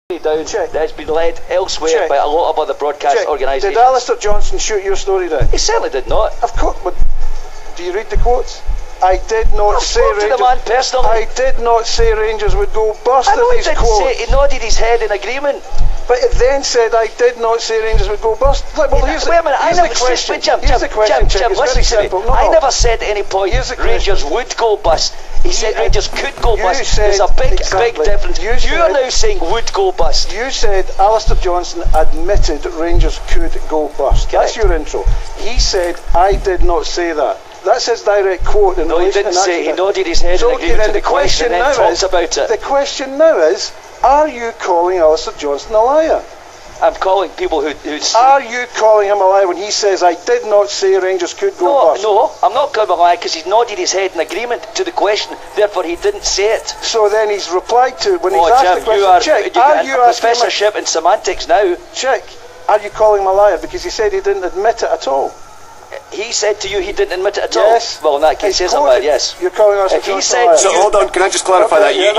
down that's been led elsewhere by a lot of other broadcast organisations. Did Alistair Johnson shoot your story down? He certainly did not. Of course, but do you read the quotes? I did not say Rangers. The man personally. I did not say Rangers would go bust. I know he didn't say. He nodded his head in agreement. But it then said I did not say Rangers would go bust. Like, well, here's wait a minute. Here's the question. Here's I never said at any point Rangers would go bust. He said Rangers could go bust. There's a big difference. You're now saying would go bust. You said Alistair Johnson admitted Rangers could go bust. That's your intro. He said I did not say that. That's his direct quote. No, he didn't say. He nodded his head in agreement to the question and then talked about it. The question now is, are you calling Alistair Johnson a liar? I'm calling people who are you calling him a liar when he says I did not say Rangers could go bust? No, I'm not calling him a liar because he's nodded his head in agreement to the question, therefore he didn't say it. So then he's replied to when he's asked the question, you are professorship in semantics now. Chick, are you calling him a liar? Because he said he didn't admit it at all. He said to you he didn't admit it at all? Yes. Well, in that case, yes, I'm right, yes. You're calling us a liar. So hold on, can I just clarify that? Jim,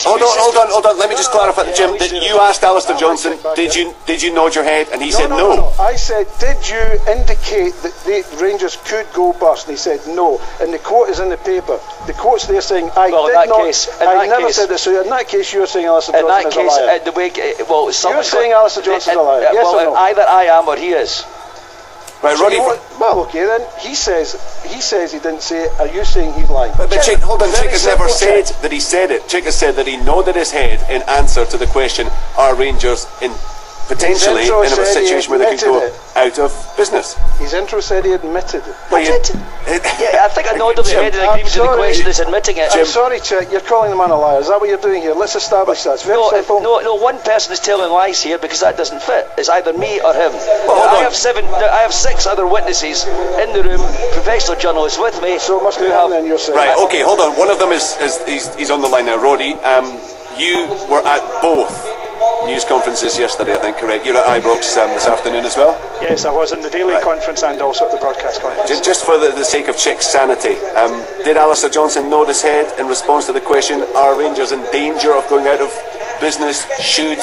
hold on, let me just clarify that, Jim. You asked Alistair Johnson, did you nod your head? And he said no. I said, did you indicate that the Rangers could go bust? And he said no. And the quote is in the paper. The quote's there saying, I never said this. So in that case, you're saying Alistair Johnson is a liar. You're saying Alistair Johnson is a liar. Yes or no? Either I am or he is. Right, Roddy. Well, okay then. He says he didn't say it. Are you saying he's lying? But Chick, hold on. Chick has never said that he said it. Chick has said that he nodded his head in answer to the question: are Rangers potentially in a situation where they can go out of business? His intro said he admitted it. I think I nodded my head in agreement to the question that's admitting it. I'm sorry, Chick, you're calling the man a liar. Is that what you're doing here? Let's establish that. It's very simple. No, one person is telling lies here because that doesn't fit. It's either me or him. I have 6 other witnesses in the room, professional journalists with me. So it must be him then, you're saying. Right, okay, hold on. One of them he's on the line now. Roddy, you were at both news conferences yesterday, I think, correct? You're at Ibrox this afternoon as well? Yes, I was in the daily conference and also at the broadcast conference. Just for the sake of Chick's sanity, did Alistair Johnson nod his head in response to the question, are Rangers in danger of going out of business should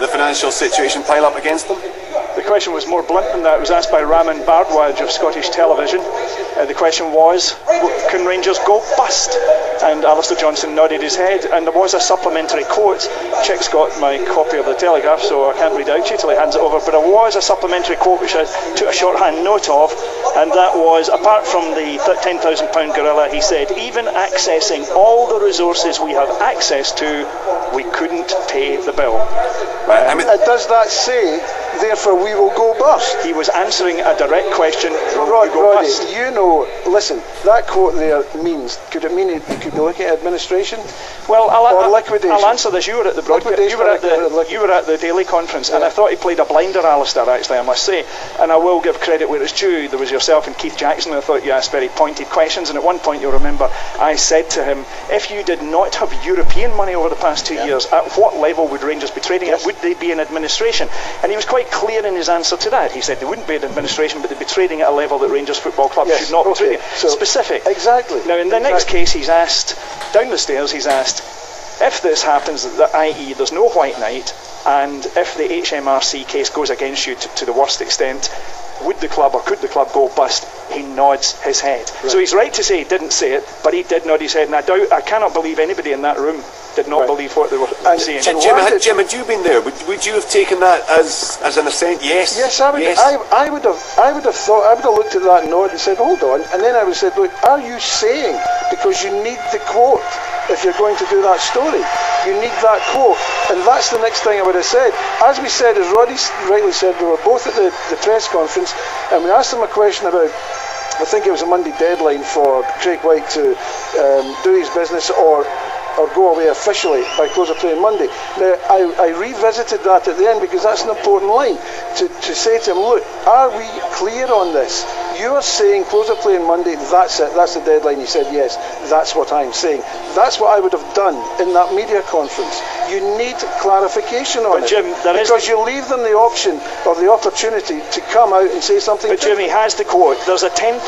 the financial situation pile up against them? The question was more blunt than that. It was asked by Raman Bardwaj of Scottish Television. The question was, can Rangers go bust? And Alistair Johnson nodded his head, and there was a supplementary quote. Chick's got my copy of the Telegraph, so I can't read out to you till he hands it over, but there was a supplementary quote which I took a shorthand note of, and that was, apart from the £10,000 gorilla, he said, even accessing all the resources we have access to, we couldn't pay the bill. Right, does that say, therefore we will go bust? He was answering a direct question. Roddy, you know, listen, that quote there means, could it mean he could be looking at administration? Well, or liquidation? I'll answer this. You were at the broadcast. You were at the daily conference, and I thought he played a blinder, Alistair, actually, I must say. And I will give credit where it's due. There was yourself and Keith Jackson, and I thought you asked very pointed questions, and at one point, you'll remember, I said to him, if you did not have European money over the past 2 years, at what level would Rangers be trading at? Would they be in administration? And he was quite clear in his answer to that. He said they wouldn't be in administration, but they'd be trading at a level that Rangers Football Club should not be trading. So, specific. Exactly. Now, in the next case, he's asked, down the stairs, he's asked, if this happens, i.e. there's no white knight, and if the HMRC case goes against you to the worst extent, would the club or could the club go bust? He nods his head. Right. So he's right to say he didn't say it, but he did nod his head, and I cannot believe anybody in that room did not believe what they were saying. Jim, had you been there? Would you have taken that as an assent? Yes. Yes, I would. Yes. I would have thought. I would have looked at that nod and said, "Hold on," and then I would have said, "Look, are you saying because you need the quote if you're going to do that story? You need that quote," and that's the next thing I would have said. As we said, as Roddy rightly said, we were both at the press conference, and we asked him a question about. I think it was a Monday deadline for Craig White to do his business or go away officially by close of play on Monday. Now, I revisited that at the end because that's an important line to say to him, look, are we clear on this? You are saying close of play on Monday, that's it, that's the deadline. He said, yes, that's what I'm saying. That's what I would have done in that media conference. You need clarification on But it. Jim, because you leave them the option or the opportunity to come out and say something But different. Jimmy has the quote, there's a £10,000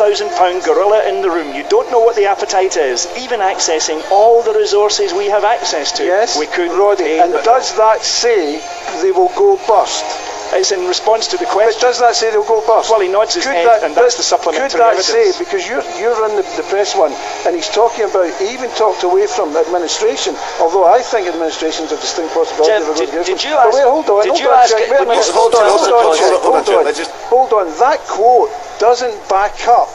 gorilla in the room. You don't know what the appetite is. Even accessing all the resources we have access to, Yes, we couldn't Roddy, pay and does that say they will go bust? It's in response to the But question. does that say they'll go bust? Well, he nods his head, and that's the supplementary Could that evidence. say, because you're in the press one, and he's talking about, he even talked away from administration, although I think administration's a distinct possibility. Jim, did you ask? Wait, hold on, Did you hold on, ask? Jack, wait a minute, hold on. That quote doesn't back up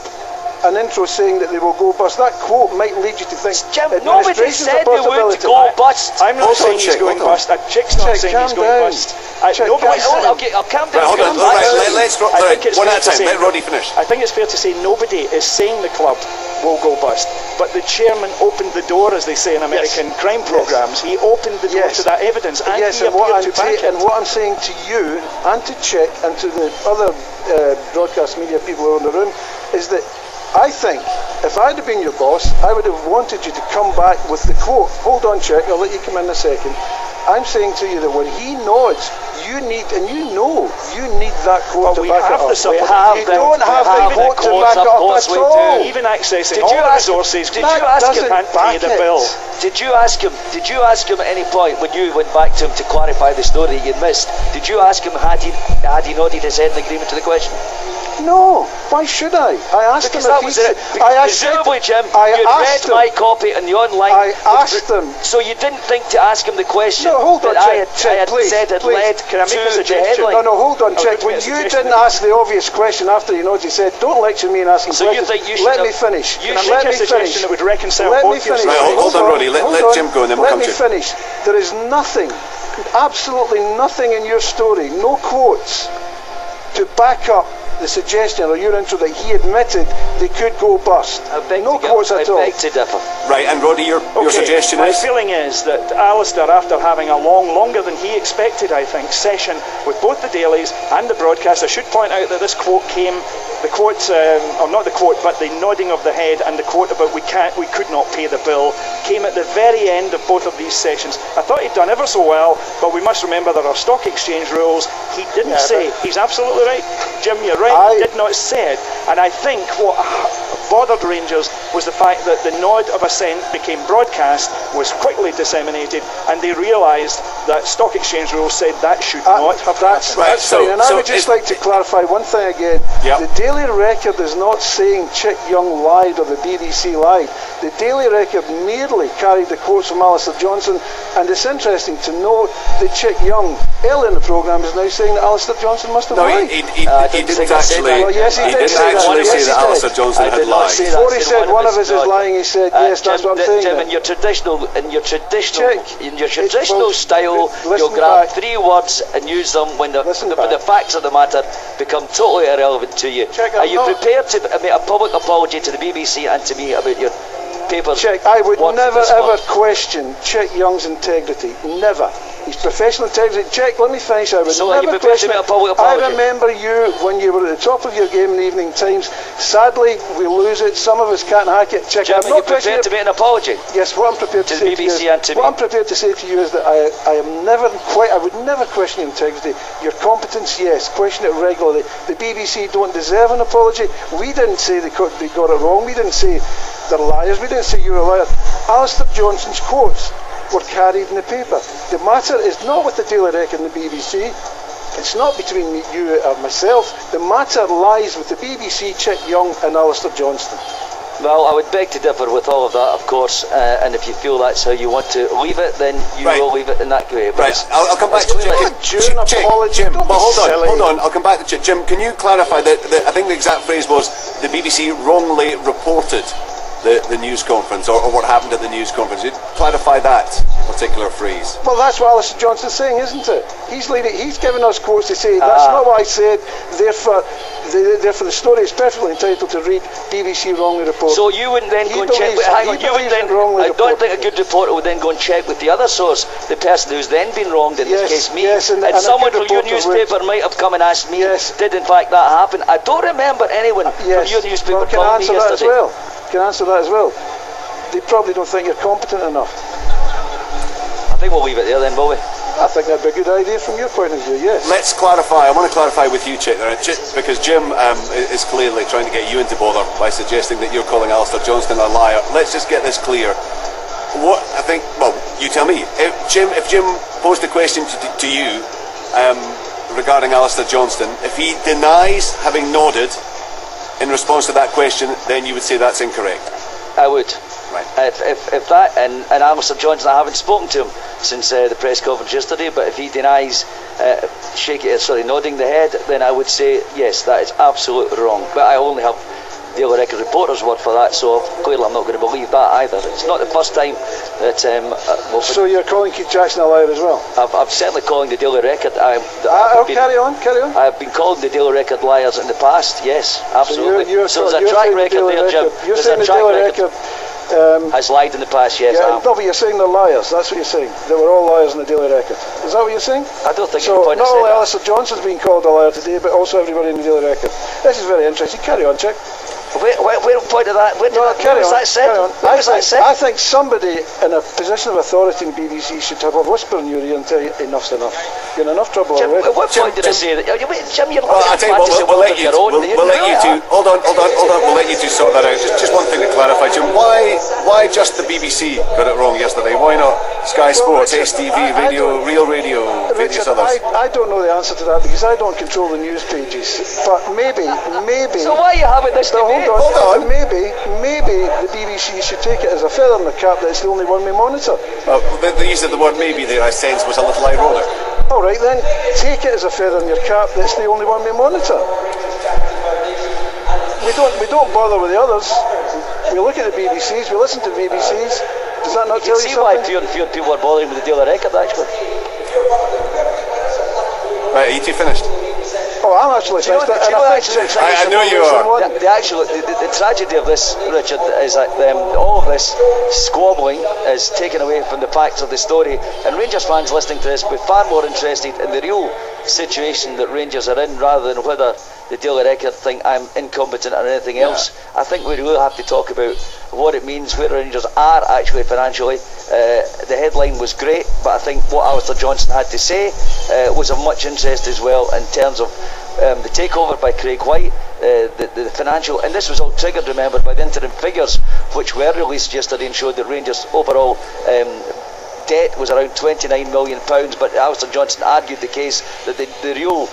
an intro saying that they will go bust. That quote might lead you to think Jim, nobody administration's said a they would possibility. go bust. I'm not saying he's going bust. Chick's not saying he's going bust. I'll calm down. Right, hold on. Let's I think it's one fair at a to time. say- Let Roddy finish. I think it's fair to say nobody is saying the club will go bust, but the chairman opened the door, as they say in American crime programs. He opened the door to that evidence, and yes, he and what, appeared to back it. and what I'm saying to you and to Chick and to the other broadcast media people who are in the room is that I think if I'd have been your boss, I would have wanted you to come back with the quote. Hold on, Chick, I'll let you come in a second. I'm saying to you that when he nods, you need, and you know, you need that quote to back it up. You don't have the quote to back it up at all. Even accessing all the resources, Did you ask him? can't pay the bill. Did you ask him? Did you ask him at any point when you went back to him to clarify the story you missed? Did you ask him had he nodded his head in agreement to the question? No, why should I? I asked Because him that if was he it. Presumably, Jim, you'd read my copy in the online. I asked him. So you didn't think to ask him the question No, hold on, that I Chick, had please, said had please. led Can I make a to the suggestion? headline. No, hold on, Chick. make When a you suggestion. didn't ask the obvious question after you nodded, you said, don't lecture me and ask me So you questions. think you should Let have- me finish. you Can I should make Let a me suggestion finish. that would reconcile Let me both your finish. Right, hold on, Roddy. Let Jim go and then we'll come to you. Let me finish. There is nothing, absolutely nothing in your story, no quotes, to back up the suggestion or your intro that he admitted they could go bust. No quotes at all. I beg to differ. Right, and Roddy, your suggestion my is? feeling is that Alistair, after having a longer than he expected, I think, session with both the dailies and the broadcast, I should point out that this quote came, the quote, or not the quote, but the nodding of the head and the quote about we could not pay the bill, came at the very end of both of these sessions. I thought he'd done ever so well, but we must remember there are stock exchange rules. He didn't say, he's absolutely right, Jim, you're right, he did not say it. And I think what bothered Rangers was the fact that the nod of assent became broadcast, was quickly disseminated, and they realised that stock exchange rules said that should not have happened. Right, That's fine. And I would just like to clarify one thing again. Yep. The Daily Record is not saying Chick Young lied or the BBC lied. The Daily Record merely carried the quotes from Alistair Johnson, and it's interesting to note that Chick Young, early in the programme, is now saying that Alistair Johnson must have No, lied. he didn't actually. Well, yes, he he did didn't say that. actually Yes, say he that did. Alistair Johnson I had did not lied. say that. Before he said one of us is lying, he said, yes, that's what I'm saying. Jim, then. in your traditional Well, style, listen you'll grab back. 3 words and use them when the back. facts of the matter become totally irrelevant to you. Check, Are I'm you not- prepared to make a public apology to the BBC and to me about your papers? Chick, I would work never this ever month? question Chick Young's integrity. Never. His professional integrity. Chick, let me finish. I would So are you never prepared to question make a it. public I apology? remember you when you were at the top of your game in the evening times. Sadly, we lose it. Some of us can't hack it. Chick, Jim, I'm are you not questioning prepared to make an apology? Yes, what I'm prepared to To say the to you BBC is, and to what me? I'm prepared to say to you is that I am never quite, I would never question your integrity. Your competence, yes, question it regularly. The BBC don't deserve an apology. We didn't say they got it wrong. We didn't say they're liars. We didn't say you were a liar. Alistair Johnson's quotes were carried in the paper. The matter is not with the Daily Record and the BBC. It's not between you or myself. The matter lies with the BBC, Chick Young and Alistair Johnston. Well, I would beg to differ with all of that, of course, and if you feel that's how you want to leave it, then you will leave it in that way. Right, I'll come back to Jim. Jim, but hold on, I'll come back to Jim. Jim, can you clarify that? I think the exact phrase was the BBC wrongly reported the news conference, or what happened at the news conference. You clarify that particular phrase. Well, that's what Alistair Johnson's saying, isn't it? He's giving us quotes to say that's not what I said. Therefore, the story is perfectly entitled to read BBC wrongly reported. So you wouldn't then go and check with, hang on, you would then, I don't think a good reporter would then go and check with the other source, the person who's then been wronged, in this case me, yes, and someone from your newspaper might have come and asked me, did in fact that happen? I don't remember anyone from your newspaper calling me yesterday. Can answer that as well. They probably don't think you're competent enough. I'm think we'll leave it there then, will we? I think that'd be a good idea from your point of view, yes. Let's clarify. I want to clarify with you, Chick, there, because Jim is clearly trying to get you into bother by suggesting that you're calling Alistair Johnston a liar. Let's just get this clear. What I think, well, you tell me. If Jim posed a question to you regarding Alistair Johnston, if he denies having nodded in response to that question, then you would say that's incorrect. I would. Right. If that, and Alistair Johnston, I haven't spoken to him since the press conference yesterday, but if he denies nodding the head, then I would say yes, that is absolutely wrong. But I only have Daily Record reporter's word for that, so clearly I'm not going to believe that either. It's not the first time that so you're calling Keith Jackson a liar as well? I'm certainly calling the Daily Record. Carry on. I've been calling the Daily Record liars in the past, yes, absolutely. So there's a track record there, Jim. You're saying the Daily Record has lied in the past, yes. No, but you're saying they're liars. That's what you're saying. They were all liars in the Daily Record. Is that what you're saying? I don't think so. Not only Alistair Johnston's been called a liar today, but also everybody in the Daily Record. This is very interesting. Carry on, Chick. Where point of that? Where was that said? I think somebody in a position of authority in BBC should have a whisper in your ear and tell you enough's enough. You're in enough trouble Jim, already. At what point did I say that? Jim, you're I tell you what, we'll let you two. Hold on. We'll let you two sort that out. Just one thing to clarify, Jim. Why just the BBC got it wrong yesterday? Why not Sky Sports, STV, Radio, Real Radio, various others? I don't know the answer to that because I don't control the news pages. But maybe. So why are you having this debate? Hold on. Maybe the BBC should take it as a feather in the cap that it's the only one we monitor. Well, the use of the word maybe there, I sense, was a little ironic. All right then, take it as a feather in your cap that's the only one we monitor. We don't bother with the others. We look at the BBCs, we listen to the BBCs. Does that not tell you something? See why fewer and fewer people are bothering with the Daily Record, actually. Right, are you two finished? Oh, I'm actually finished. I know you are. The tragedy of this, Richard, is that all of this squabbling is taken away from the facts of the story, and Rangers fans listening to this will be far more interested in the real situation that Rangers are in rather than whether the Daily Record think I'm incompetent or anything else. I think we really have to talk about what it means, where Rangers are actually financially. The headline was great, but I think what Alistair Johnston had to say was of much interest as well in terms of the takeover by Craig White, the financial, and this was all triggered, remember, by the interim figures which were released yesterday and showed that Rangers overall debt was around £29 million, but Alistair Johnston argued the case that the real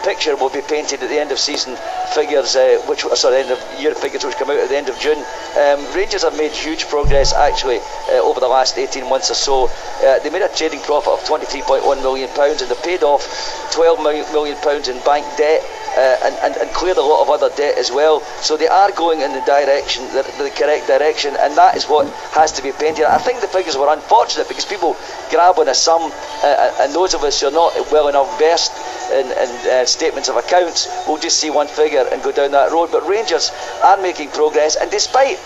picture will be painted at the end of season figures, end of year figures which come out at the end of June. Rangers have made huge progress actually over the last 18 months or so. They made a trading profit of £23.1 million and they paid off £12 million in bank debt and cleared a lot of other debt as well. So they are going in the direction, the correct direction, and that is what has to be painted. I think the figures were unfortunate because people grab on a sum, and those of us who are not well enough versed in statements of accounts will just see one figure and go down that road. But Rangers are making progress, and despite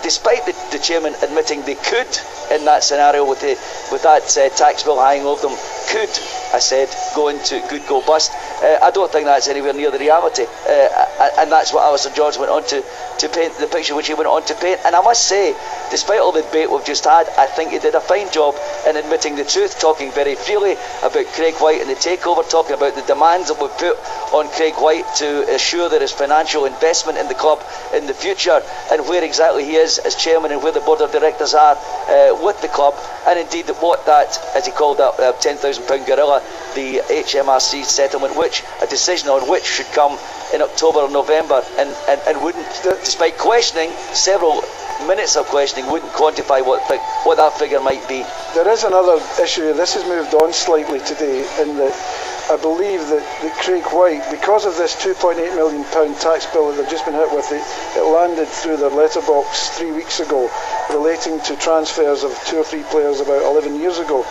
the chairman admitting they could, in that scenario with that tax bill hanging over them, could, I said, could go bust. I don't think that's anywhere near the reality, and that's what Alistair Johnston went on to paint the picture which he went on to paint. And I must say, despite all the debate we've just had, I think he did a fine job in admitting the truth, talking very freely about Craig White and the takeover, talking about the demands that we've put on Craig White to assure there is financial investment in the club in the future, and where exactly he is as chairman and where the board of directors are with the club, and indeed what that, as he called that £10,000 gorilla, the HMRC settlement, which a decision on which should come in October or November, and wouldn't, despite questioning, several minutes of questioning, wouldn't quantify what that figure might be. There is another issue. This has moved on slightly today in that I believe that Craig White, because of this £2.8 million tax bill that they've just been hit with, it landed through their letterbox 3 weeks ago, relating to transfers of 2 or 3 players about 11 years ago.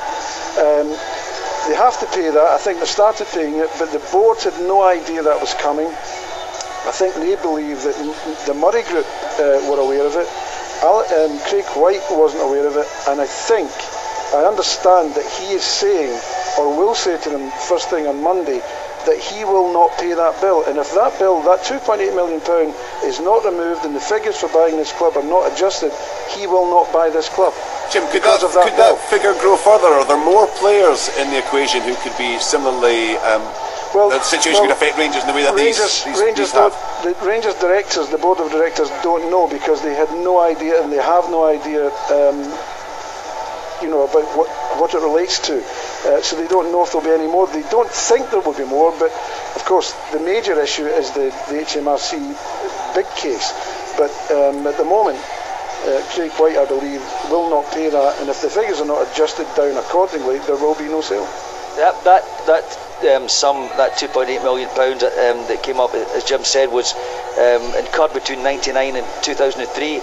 They have to pay that. I think they started paying it, but the board had no idea that was coming. I think they believe that the Murray Group were aware of it. Craig White wasn't aware of it, and I understand that he is saying, or will say to them first thing on Monday, that he will not pay that bill. And if that bill, that £2.8 million is not removed and the figures for buying this club are not adjusted, he will not buy this club. Jim, could because of that could that figure grow further? Are there more players in the equation who could be similarly? The situation could affect Rangers in the way that these have. The Rangers directors, the board of directors, don't know because they had no idea, and they have no idea, about what it relates to. So they don't know if there'll be any more. They don't think there will be more, but of course the major issue is the HMRC big case. But at the moment, Craig White, I believe, will not pay that, and if the figures are not adjusted down accordingly, there will be no sale. That sum, that £2.8 million that came up, as Jim said, was incurred between 1999 and 2003,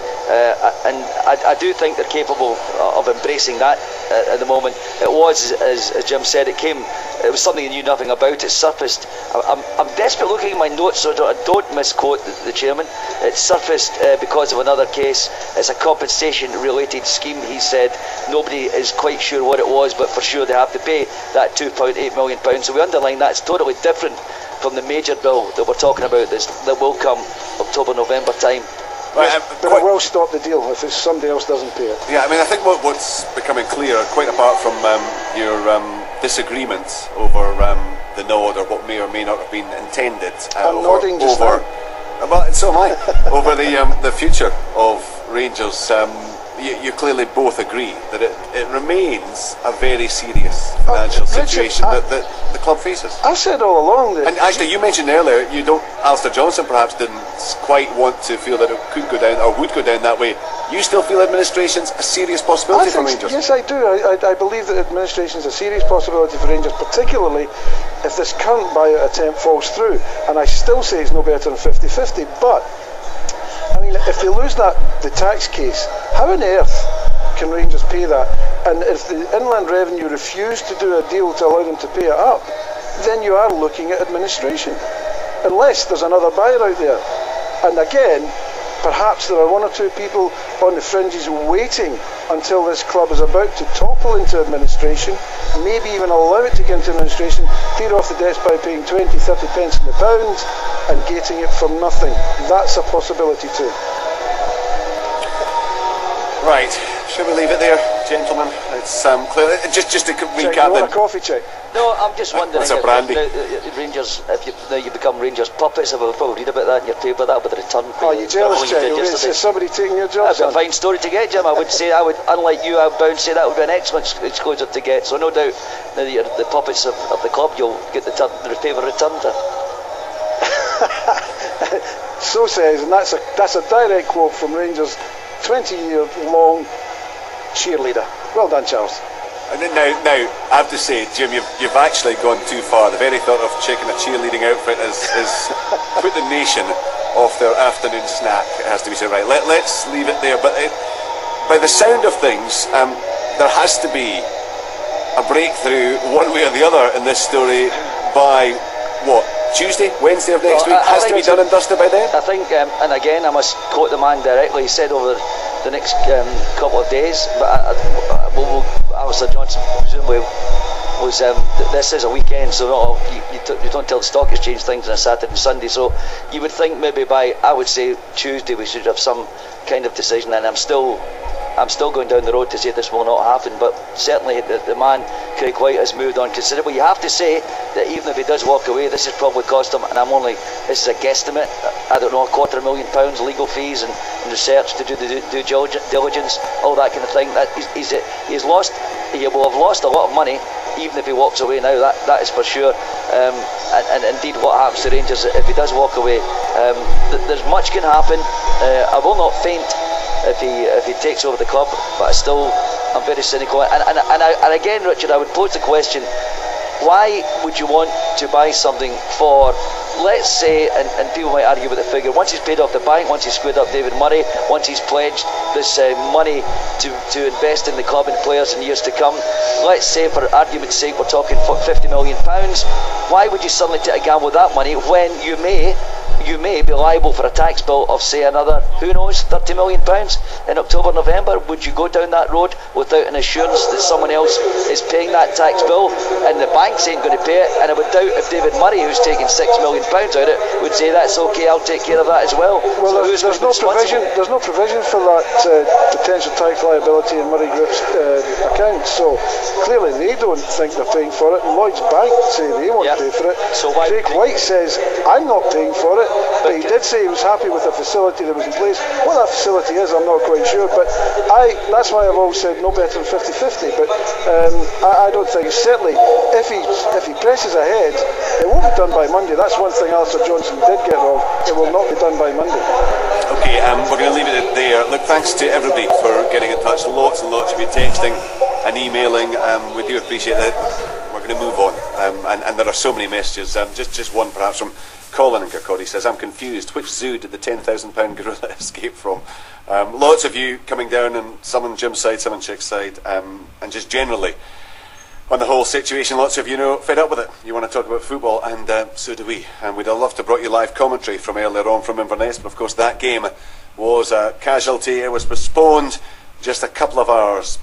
and I do think they're capable of embracing that at the moment. It was, as Jim said, it was something they knew nothing about. It surfaced. I'm desperate looking at my notes so I don't misquote the chairman. It surfaced because of another case. It's a compensation related scheme, he said. Nobody is quite sure what it was, but for sure they have to pay that £2.8 million. So we underline that it's totally different from the major bill that we're talking about that will come October, November time. Right, but it will stop the deal if somebody else doesn't pay it. Yeah, I mean, I think what's becoming clear, quite apart from your disagreement over the nod or what may or may not have been intended well, so am I, over the future of Rangers. You clearly both agree that it remains a very serious financial situation that the club faces. I said all along that. And actually, you mentioned earlier, Alistair Johnson perhaps didn't quite want to feel that it could go down or would go down that way. You still feel administration's a serious possibility for Rangers? Yes, I do. I believe that administration is a serious possibility for Rangers, particularly if this current buyout attempt falls through. And I still say it's no better than 50-50, but I mean, if they lose the tax case, how on earth can Rangers pay that? And if the Inland Revenue refuse to do a deal to allow them to pay it up, then you are looking at administration, unless there's another buyer out there. And again, perhaps there are one or two people on the fringes waiting until this club is about to topple into administration, maybe even allow it to get into administration, clear off the debts by paying 20-30 pence in the pound and getting it from nothing. That's a possibility too. Right, shall we leave it there, gentlemen? It's clear. Just to recap. You want a coffee check? No, I'm just wondering. That's a brandy. If Rangers, if you become Rangers puppets, I will probably read about that in your paper. That with the return. Oh, you jealous, Jack? Is somebody taking your job? That's a fine story to get, Jim. I would, unlike you, I'm bound to say that would be an excellent exposure to get. So no doubt, now that you're the puppets of the club, you'll get the paper returned. So says, and that's a direct quote from Rangers' 20-year-long cheerleader. Well done, Charles. And then now, I have to say, Jim, you've actually gone too far. The very thought of checking a cheerleading outfit has put the nation off their afternoon snack, it has to be said. Right, let's leave it there. But by the sound of things, there has to be a breakthrough one way or the other in this story by, what, Tuesday, Wednesday of next week? Has to be done and dusted by then? I think, and again, I must quote the man directly. He said over the next couple of days, but Alistair Johnson presumably was this is a weekend, so you don't tell the stock exchange things on a Saturday and Sunday, so you would think maybe by, I would say, Tuesday we should have some kind of decision, and I'm still going down the road to say this will not happen, but certainly the man Craig White has moved on considerably. You have to say that even if he does walk away, this has probably cost him, and this is a guesstimate, I don't know, £250,000 legal fees and research to do the due diligence, all that kind of thing. That he will have lost a lot of money even if he walks away now, that is for sure. And indeed what happens to Rangers if he does walk away, there's much can happen. I will not faint if he takes over the club, but I'm very cynical. And again, Richard, I would pose the question: why would you want to buy something for, let's say, and people might argue with the figure, once he's paid off the bank, once he's squared up David Murray, once he's pledged this money to invest in the club and players in years to come, let's say for argument's sake we're talking £50 million, why would you suddenly take a gamble with that money when you may you may be liable for a tax bill of, say, another, who knows, £30 million in October, November. Would you go down that road without an assurance that someone else is paying that tax bill and the banks ain't going to pay it? And I would doubt if David Murray, who's taking £6 million out of it, would say that's okay, I'll take care of that as well. Well, so there's no provision for that potential tax liability in Murray Group's account. So clearly they don't think they're paying for it, and Lloyd's Bank say they won't pay for it. So Craig White says, I'm not paying for it, but he did say he was happy with the facility that was in place. What that facility is, I'm not quite sure, but that's why I've always said no better than 50-50. But I don't think, certainly if he presses ahead, it won't be done by Monday. That's one thing Alistair Johnson did get wrong. It will not be done by Monday. Okay, we're going to leave it there. Look, thanks to everybody for getting in touch. Lots and lots of you texting and emailing. We do appreciate it. We're going to move on, and there are so many messages. Just one perhaps from Colin in Kirkcaldy. Says, I'm confused. Which zoo did the £10,000 gorilla escape from? Lots of you coming down, and some on Jim's side, some on Chick's side, and just generally on the whole situation. Lots of you know fed up with it. You want to talk about football, and so do we. And we'd have loved to brought you live commentary from earlier on from Inverness, but of course that game was a casualty. It was postponed just a couple of hours